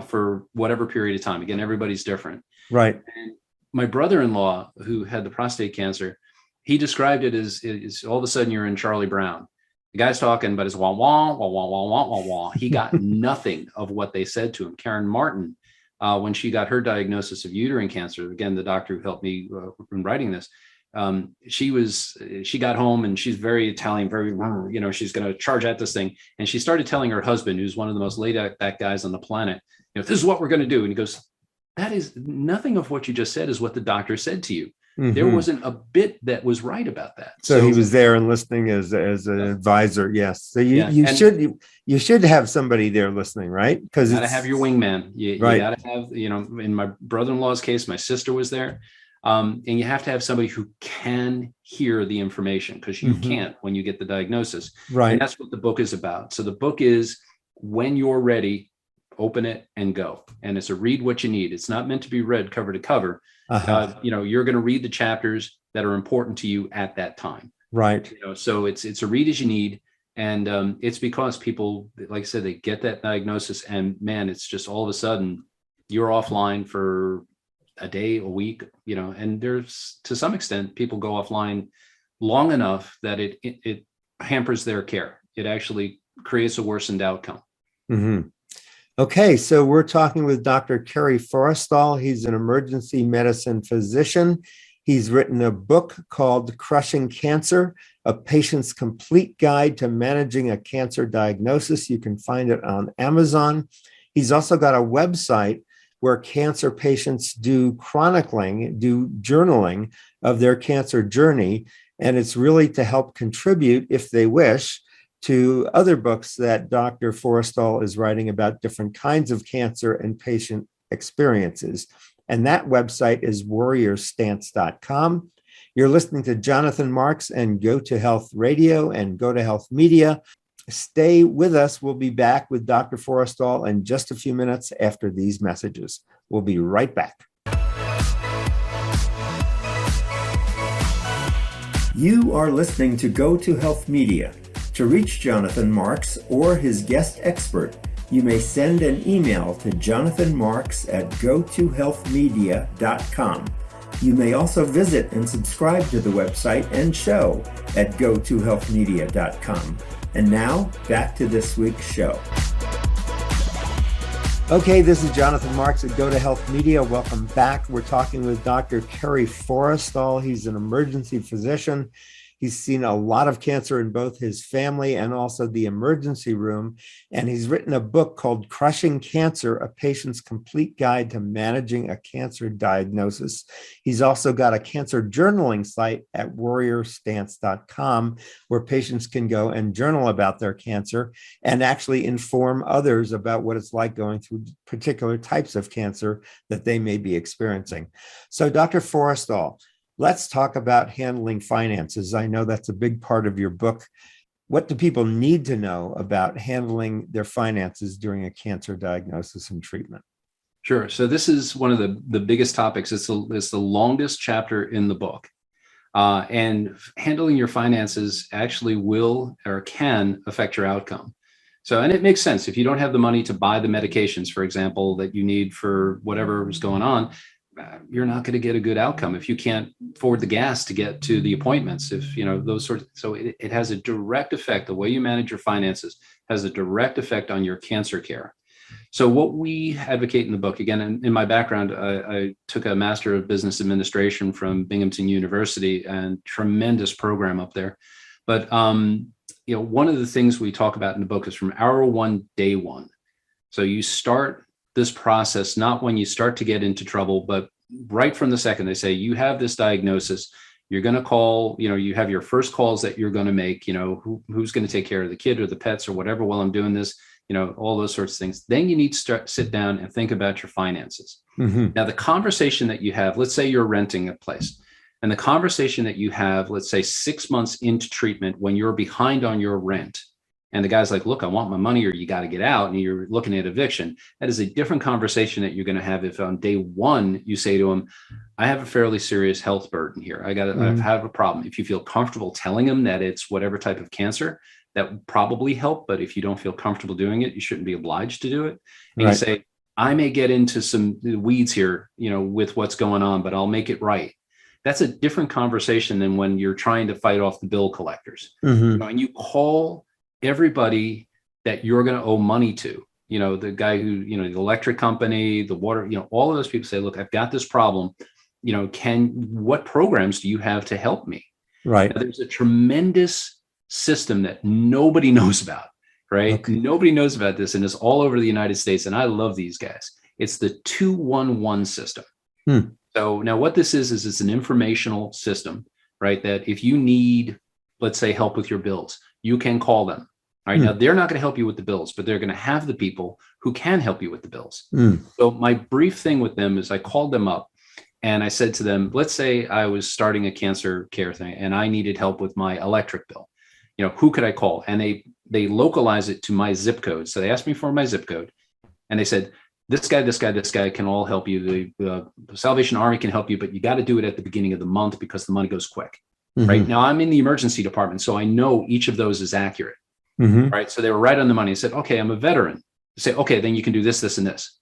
Speaker 2: for whatever period of time. Again, everybody's different.
Speaker 3: Right.
Speaker 2: And my brother-in-law, who had the prostate cancer, he described it as all of a sudden you're in Charlie Brown. The guy's talking, but it's wah, wah, wah, wah, wah, wah, wah, wah. He got nothing of what they said to him. Karen Martin, when she got her diagnosis of uterine cancer, again, the doctor who helped me in writing this, she got home and she's very Italian, very, she's going to charge at this thing. And she started telling her husband, who's one of the most laid back guys on the planet, this is what we're going to do. And he goes, that is nothing of what you just said is what the doctor said to you. There wasn't a bit that was right about that.
Speaker 3: So he was there and listening as an advisor. Yes. So you should have somebody there listening, right? Because
Speaker 2: you got to have your wingman. You got to have, in my brother-in-law's case, my sister was there. And you have to have somebody who can hear the information, because you can't when you get the diagnosis.
Speaker 3: Right.
Speaker 2: And that's what the book is about. So the book is, when you're ready, open it and go. And it's a read what you need. It's not meant to be read cover to cover. You're going to read the chapters that are important to you at that time.
Speaker 3: Right.
Speaker 2: So it's a read as you need. And it's because people, like I said, they get that diagnosis and man, it's just all of a sudden you're offline for a day, a week, and there's, to some extent, people go offline long enough that it hampers their care. It actually creates a worsened outcome.
Speaker 3: Okay, so we're talking with Dr. Kerry Forrestal. He's an emergency medicine physician. He's written a book called Crushing Cancer, A Patient's Complete Guide to Managing a Cancer Diagnosis. You can find it on Amazon. He's also got a website where cancer patients do journaling of their cancer journey. And it's really to help contribute, if they wish, to other books that Dr. Forrestal is writing about different kinds of cancer and patient experiences. And that website is warriorstance.com. You're listening to Jonathan Marks and Go to Health Radio and Go to Health Media. Stay with us. We'll be back with Dr. Forrestal in just a few minutes after these messages. We'll be right back.
Speaker 1: You are listening to Go to Health Media. To reach Jonathan Marks or his guest expert, you may send an email to jonathanmarks@gotohealthmedia.com. You may also visit and subscribe to the website and show at gotohealthmedia.com. And now, back to this week's show.
Speaker 3: Okay, this is Jonathan Marks at Go to Health Media. Welcome back. We're talking with Dr. Kerry Forrestal. He's an emergency physician. He's seen a lot of cancer in both his family and also the emergency room. And he's written a book called Crushing Cancer, A Patient's Complete Guide to Managing a Cancer Diagnosis. He's also got a cancer journaling site at warriorstance.com where patients can go and journal about their cancer and actually inform others about what it's like going through particular types of cancer that they may be experiencing. So, Dr. Forrestal, let's talk about handling finances. I know that's a big part of your book. What do people need to know about handling their finances during a cancer diagnosis and treatment?
Speaker 2: Sure. So this is one of the biggest topics. It's the longest chapter in the book. And handling your finances actually will or can affect your outcome. So, and it makes sense. If you don't have the money to buy the medications, for example, that you need for whatever is going on, you're not going to get a good outcome. If you can't afford the gas to get to the appointments, if those sorts, so it has a direct effect. The way you manage your finances has a direct effect on your cancer care. So what we advocate in the book, again, in my background, I took a Master of Business Administration from Binghamton University, and tremendous program up there. But one of the things we talk about in the book is from hour one, day one. So you start this process not when you start to get into trouble, but right from the second they say you have this diagnosis. You're going to call, you have your first calls that you're going to make, who's going to take care of the kid or the pets or whatever while I'm doing this, all those sorts of things. Then you need to sit down and think about your finances. Mm-hmm. Now, the conversation that you have, let's say you're renting a place, and the conversation that you have, let's say 6 months into treatment when you're behind on your rent, and the guy's like, look, I want my money or you got to get out, and you're looking at eviction. That is a different conversation that you're going to have if on day one you say to him, I have a fairly serious health burden here. I have a problem. If you feel comfortable telling him that it's whatever type of cancer, that would probably help. But if you don't feel comfortable doing it, you shouldn't be obliged to do it. And you say, I may get into some weeds here, with what's going on, but I'll make it right. That's a different conversation than when you're trying to fight off the bill collectors. Mm-hmm. And you call everybody that you're going to owe money to, the guy who, the electric company, the water, all of those people say, look, I've got this problem. What programs do you have to help me? Right. Now, there's a tremendous system that nobody knows about, right? Okay. Nobody knows about this, and it's all over the United States. And I love these guys. It's the 211 system. So now what this is it's an informational system, right? That if you need, let's say, help with your bills, you can call them. All right. Now, they're not going to help you with the bills, but they're going to have the people who can help you with the bills. So my brief thing with them is I called them up and I said to them, let's say I was starting a cancer care thing and I needed help with my electric bill. Who could I call? And they localize it to my zip code. So they asked me for my zip code and they said, this guy can all help you. The Salvation Army can help you, but you got to do it at the beginning of the month because the money goes quick. Mm-hmm. Right now, I'm in the emergency department, so I know each of those is accurate. Mm-hmm. Right. So they were right on the money. I said, okay, I'm a veteran. I say, okay, then you can do this, this, and this.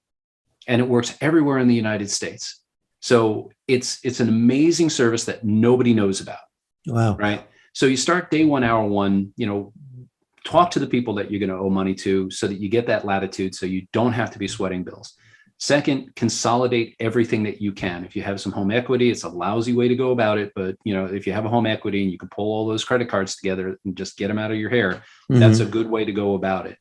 Speaker 2: And it works everywhere in the United States. So it's an amazing service that nobody knows about. Wow. Right. So you start day one, hour one, talk to the people that you're going to owe money to so that you get that latitude so you don't have to be sweating bills. Second, consolidate everything that you can. If you have some home equity, it's a lousy way to go about it. But, if you have a home equity and you can pull all those credit cards together and just get them out of your hair, that's a good way to go about it.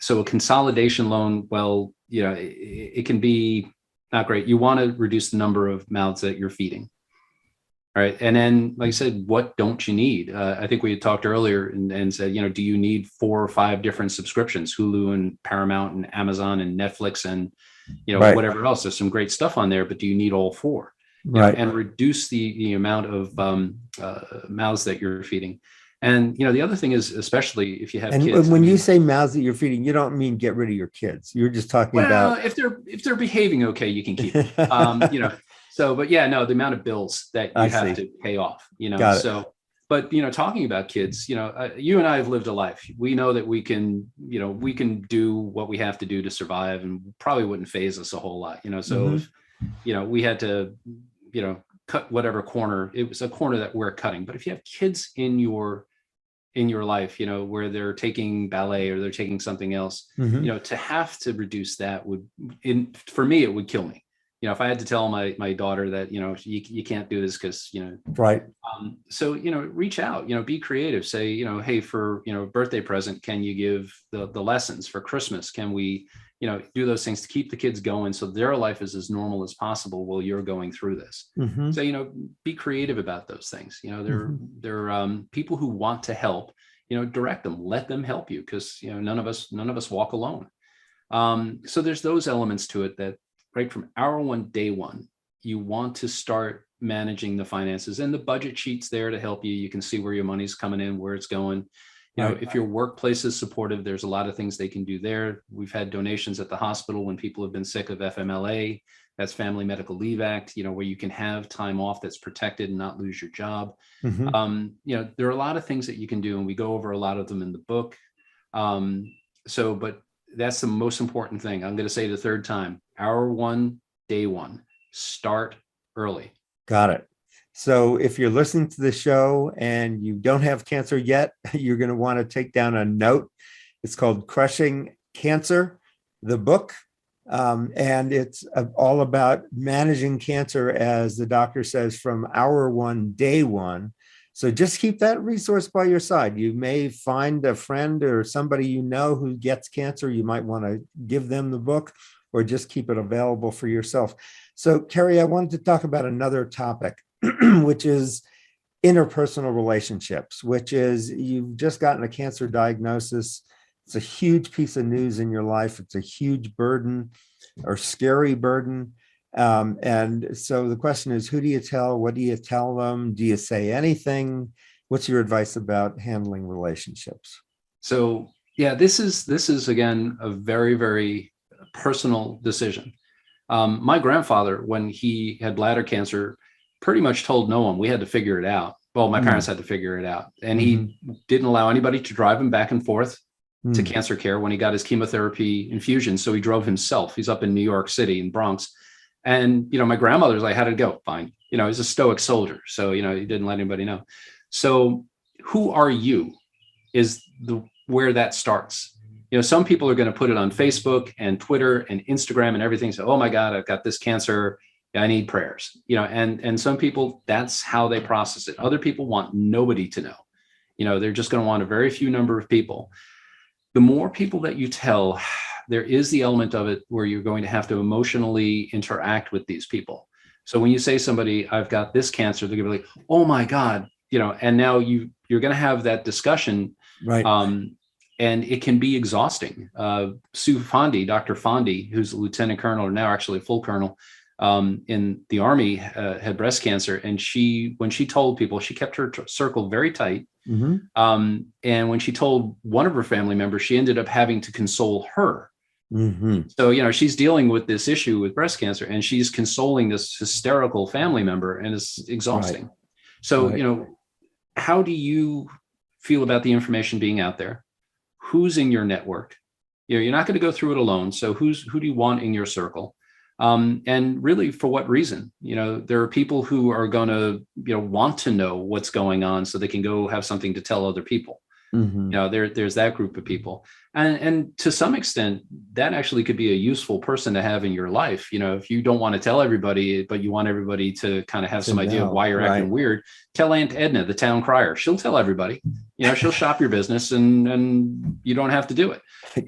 Speaker 2: So a consolidation loan, well, it can be not great. You want to reduce the number of mouths that you're feeding. All right. And then, like I said, what don't you need? I think we had talked earlier and said, do you need 4 or 5 different subscriptions, Hulu and Paramount and Amazon and Netflix and, whatever else? There's some great stuff on there, but do you need all 4? Right. And reduce the amount of mouths that you're feeding. And, the other thing is, especially if you have kids.
Speaker 3: And when you say mouths that you're feeding, you don't mean get rid of your kids. You're just talking about.
Speaker 2: If they're behaving okay, you can keep them. So, but yeah, no, the amount of bills that you have to pay off, so, but, talking about kids, you and I have lived a life. We know that we can do what we have to do to survive and probably wouldn't phase us a whole lot, so if, we had to, cut whatever corner, it was a corner that we're cutting. But if you have kids in your life, where they're taking ballet or they're taking something else, to have to reduce that for me, it would kill me. If I had to tell my daughter that, you can't do this because,
Speaker 3: right.
Speaker 2: So, reach out, be creative, say, hey, for, birthday present, can you give the lessons? For Christmas? Can we, do those things to keep the kids going so their life is as normal as possible while you're going through this? So, be creative about those things. They're people who want to help, direct them, let them help you because, none of us walk alone. So there's those elements to it that, right from hour one, day one, you want to start managing the finances, and the budget sheet's there to help you. You can see where your money's coming in, where it's going. If your workplace is supportive, there's a lot of things they can do there. We've had donations at the hospital when people have been sick of FMLA. That's Family Medical Leave Act, where you can have time off that's protected and not lose your job. There are a lot of things that you can do, and we go over a lot of them in the book. But that's the most important thing. I'm going to say the third time, hour one, day one, start early.
Speaker 3: Got it. So if you're listening to the show and you don't have cancer yet, you're going to want to take down a note. It's called Crushing Cancer. the book. And it's all about managing cancer, as the doctor says, from hour one, day one. So just keep that resource by your side. You may find a friend or somebody you know who gets cancer. You might want to give them the book, or just keep it available for yourself. So, Kerry, I wanted to talk about another topic, which is interpersonal relationships, which is you've just gotten a cancer diagnosis. It's a huge piece of news in your life. It's a huge burden or scary burden. And so the question is, who do you tell? What do you tell them? Do you say anything? What's your advice about handling relationships?
Speaker 2: So, yeah, this is again a very, very personal decision. My grandfather, when he had bladder cancer, pretty much told no one. We had to figure it out. Well, my parents had to figure it out, and he didn't allow anybody to drive him back and forth to cancer care when he got his chemotherapy infusion. So he drove himself. He's up in New York City in Bronx. And, my grandmother's like, how did it go? Fine. He's a stoic soldier. So, he didn't let anybody know. So who are you is where that starts. Some people are going to put it on Facebook and Twitter and Instagram and everything. So, oh my God, I've got this cancer. I need prayers, and some people, that's how they process it. Other people want nobody to know. They're just going to want a very few number of people. The more people that you tell, there is the element of it where you're going to have to emotionally interact with these people. So when you say somebody, I've got this cancer, they're going to be like, oh my God, and now you're going to have that discussion.
Speaker 3: Right.
Speaker 2: And it can be exhausting. Sue Fondy, Dr. Fondy, who's a lieutenant colonel, or now actually a full colonel in the Army, had breast cancer. And when she told people, she kept her circle very tight. And when she told one of her family members, she ended up having to console her. So, she's dealing with this issue with breast cancer, and she's consoling this hysterical family member, and it's exhausting. Right. So, right. How do you feel about the information being out there? Who's in your network? You're not going to go through it alone. So who do you want in your circle? And really, for what reason? There are people who are going to, want to know what's going on so they can go have something to tell other people. There's that group of people. And to some extent, that actually could be a useful person to have in your life. If you don't want to tell everybody, but you want everybody to kind of have some idea of why you're acting weird, tell Aunt Edna, the town crier. She'll tell everybody. She'll shop your business, and you don't have to do it.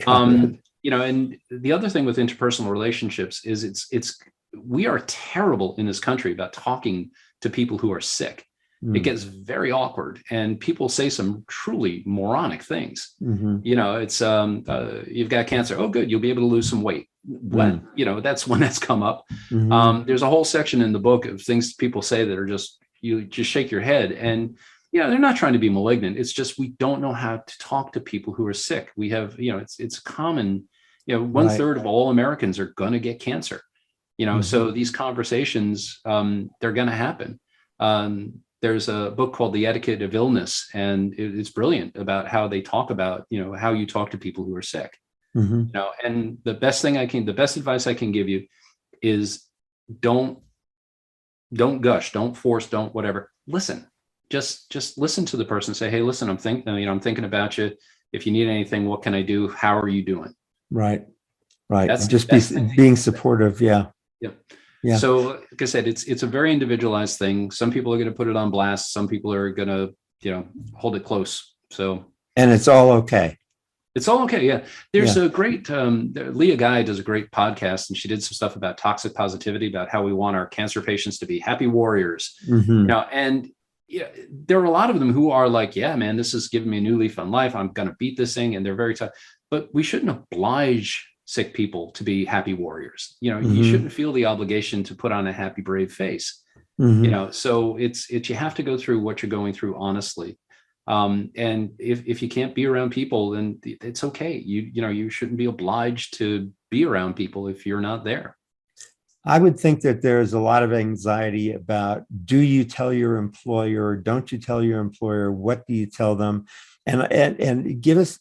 Speaker 2: And the other thing with interpersonal relationships is we are terrible in this country about talking to people who are sick. It gets very awkward, and people say some truly moronic things. It's you've got cancer. Oh, good. You'll be able to lose some weight. What? That's when that's come up. There's a whole section in the book of things people say that are you just shake your head. And they're not trying to be malignant. It's just we don't know how to talk to people who are sick. We have, it's common. 1/3 of all Americans are going to get cancer. So these conversations, they're going to happen. There's a book called The Etiquette of Illness, and it's brilliant about how they talk about, how you talk to people who are sick. And the best advice I can give you is don't gush, don't force, don't whatever. Listen, just listen to the person. Say, hey, listen, I'm thinking about you. If you need anything, what can I do? How are you doing?
Speaker 3: Right. Just being supportive. Yeah.
Speaker 2: Yeah. So, like I said, it's a very individualized thing. Some people are going to put it on blast. Some people are going to, hold it close. So,
Speaker 3: and it's all okay.
Speaker 2: It's all okay. Yeah. There's a great, Leah Guy does a great podcast, and she did some stuff about toxic positivity, about how we want our cancer patients to be happy warriors. And there are a lot of them who are like, yeah, man, this is giving me a new leaf on life. I'm going to beat this thing. And they're very tough, but we shouldn't oblige sick people to be happy warriors. You shouldn't feel the obligation to put on a happy, brave face. So it's you have to go through what you're going through honestly. And if you can't be around people, then it's okay. You shouldn't be obliged to be around people if you're not there.
Speaker 3: I would think that there's a lot of anxiety about, do you tell your employer? Don't you tell your employer? What do you tell them? And give us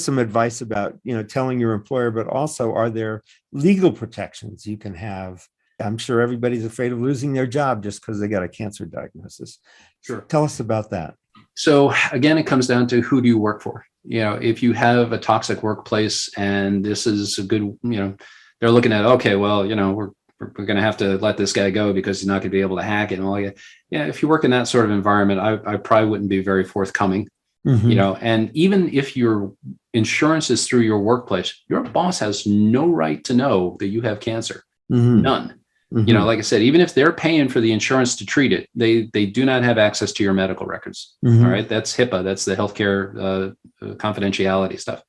Speaker 3: some advice about, telling your employer, but also, are there legal protections you can have? I'm sure everybody's afraid of losing their job just because they got a cancer diagnosis.
Speaker 2: Sure.
Speaker 3: Tell us about that.
Speaker 2: So again, it comes down to, who do you work for? if you have a toxic workplace and this is a good, they're looking at, okay, well, we're going to have to let this guy go because he's not going to be able to hack it and all that. Yeah, if you work in that sort of environment, I probably wouldn't be very forthcoming. And even if your insurance is through your workplace, your boss has no right to know that you have cancer. None. Like I said, even if they're paying for the insurance to treat it, they do not have access to your medical records. All right. That's HIPAA. That's the healthcare confidentiality stuff.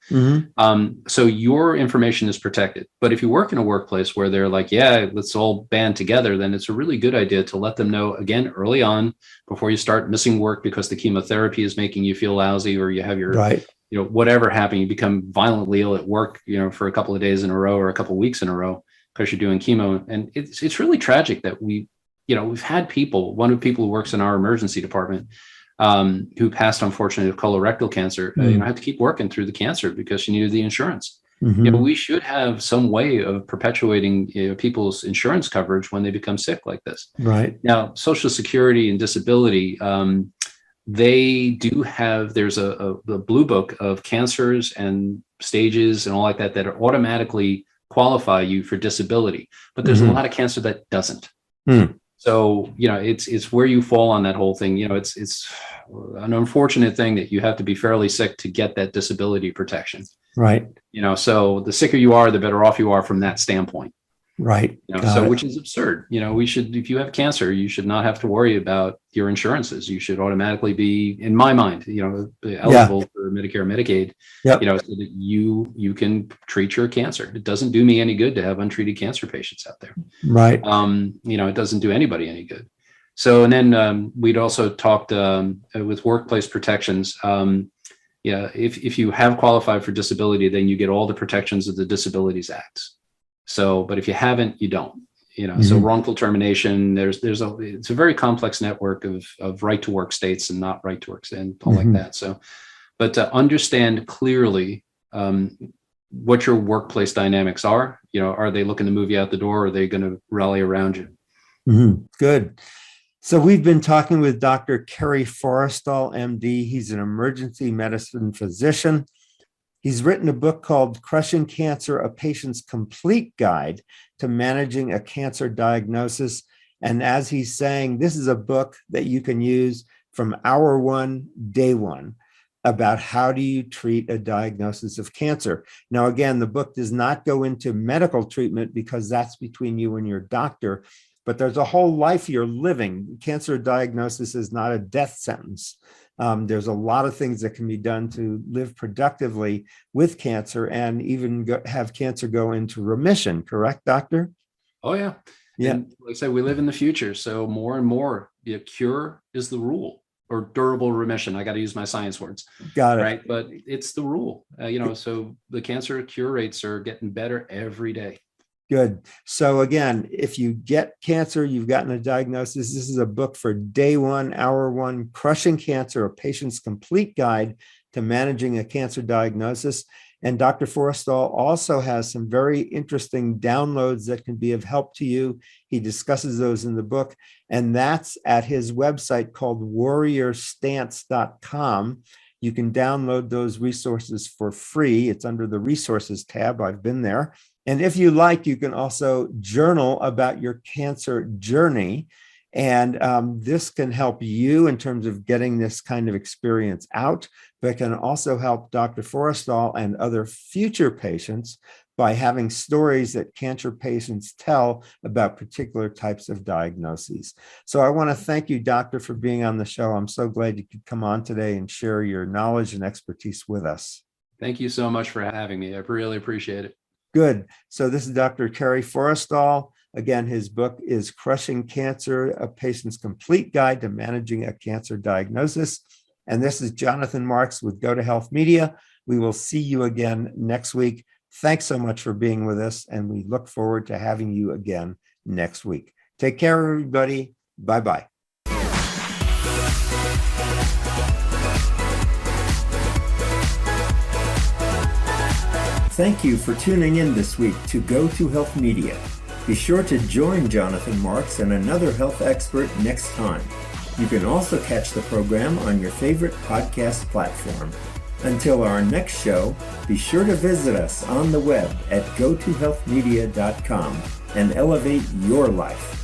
Speaker 2: So your information is protected. But if you work in a workplace where they're like, yeah, let's all band together, then it's a really good idea to let them know again early on before you start missing work because the chemotherapy is making you feel lousy or you have your whatever happened, you become violently ill at work, for a couple of days in a row or a couple of weeks in a row because you're doing chemo. And it's really tragic that we've had people, one of the people who works in our emergency department, who passed, unfortunately, of colorectal cancer, had to keep working through the cancer because she needed the insurance. We should have some way of perpetuating people's insurance coverage when they become sick like this.
Speaker 3: Right.
Speaker 2: Now, Social Security and disability, they do have, there's a blue book of cancers and stages and all like that are automatically qualify you for disability, but there's a lot of cancer that doesn't. So, it's where you fall on that whole thing. It's an unfortunate thing that you have to be fairly sick to get that disability protection.
Speaker 3: Right.
Speaker 2: So the sicker you are, the better off you are from that standpoint.
Speaker 3: Right.
Speaker 2: Which is absurd. We should, if you have cancer, you should not have to worry about your insurances. You should automatically be, in my mind, eligible for Medicare, Medicaid, so that you can treat your cancer. It doesn't do me any good to have untreated cancer patients out there.
Speaker 3: Right.
Speaker 2: It doesn't do anybody any good. So, and then we'd also talked with workplace protections. If you have qualified for disability, then you get all the protections of the Disabilities Act. So, but if you haven't, you don't, so wrongful termination, it's a very complex network of right to work states and not right to work and all like that. So, but to understand clearly what your workplace dynamics are, are they looking to move you out the door or are they going to rally around you?
Speaker 3: Good. So we've been talking with Dr. Kerry Forrestal, MD. He's an emergency medicine physician. He's written a book called Crushing Cancer, A Patient's Complete Guide to Managing a Cancer Diagnosis. And as he's saying, this is a book that you can use from hour one, day one, about how do you treat a diagnosis of cancer. Now, again, the book does not go into medical treatment because that's between you and your doctor, but there's a whole life you're living. Cancer diagnosis is not a death sentence. There's a lot of things that can be done to live productively with cancer and even have cancer go into remission. Correct, doctor?
Speaker 2: Oh, yeah. Yeah. And like I said, we live in the future. So more and more, the cure is the rule, or durable remission. I got to use my science words.
Speaker 3: Got it.
Speaker 2: Right. But it's the rule, so the cancer cure rates are getting better every day.
Speaker 3: Good. So again, if you get cancer, you've gotten a diagnosis. This is a book for day one, hour one, Crushing Cancer, A Patient's Complete Guide to Managing a Cancer Diagnosis. And Dr. Forrestal also has some very interesting downloads that can be of help to you. He discusses those in the book, and that's at his website called warriorstance.com. You can download those resources for free. It's under the resources tab. I've been there. And if you like, you can also journal about your cancer journey. And this can help you in terms of getting this kind of experience out, but can also help Dr. Forrestal and other future patients by having stories that cancer patients tell about particular types of diagnoses. So I want to thank you, doctor, for being on the show. I'm so glad you could come on today and share your knowledge and expertise with us.
Speaker 2: Thank you so much for having me. I really appreciate it.
Speaker 3: Good. So this is Dr. Kerry Forrestal. Again, his book is Crushing Cancer, A Patient's Complete Guide to Managing a Cancer Diagnosis. And this is Jonathan Marks with Go to Health Media. We will see you again next week. Thanks so much for being with us, and we look forward to having you again next week. Take care, everybody. Bye-bye.
Speaker 1: Thank you for tuning in this week to Go to Health Media. Be sure to join Jonathan Marks and another health expert next time. You can also catch the program on your favorite podcast platform. Until our next show, be sure to visit us on the web at gotohealthmedia.com and elevate your life.